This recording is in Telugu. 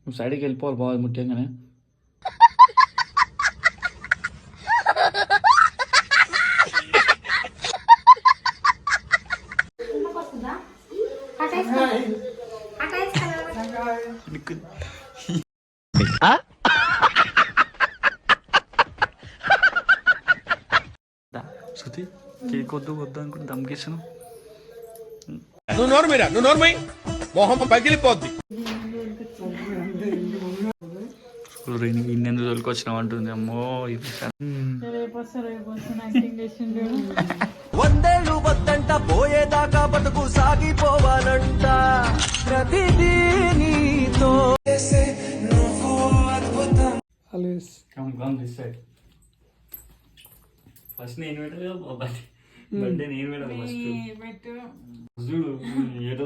నువ్వు సైడ్కి వెళ్ళిపోవాలి బాగా ముఖ్యంగానే. శృతి కేక్ వద్దు వద్దు అనుకుంటే దమ్కేసాను. నువ్వు నోర్మై మొహం పగిలిపోద్ది. ఇన్నెందుకు తోలుకొచ్చినావు అంటుంది. అమ్మో వందేళ్ళు వద్దంట పోయేదాకా బతుకు సాగిపోవాలంట ప్రతిదీ నీతో. ఫస్ట్ నేను పెట్టలేదు బర్త్డే నేను పెట్టాలి ఫస్ట్ చూడు ఏదో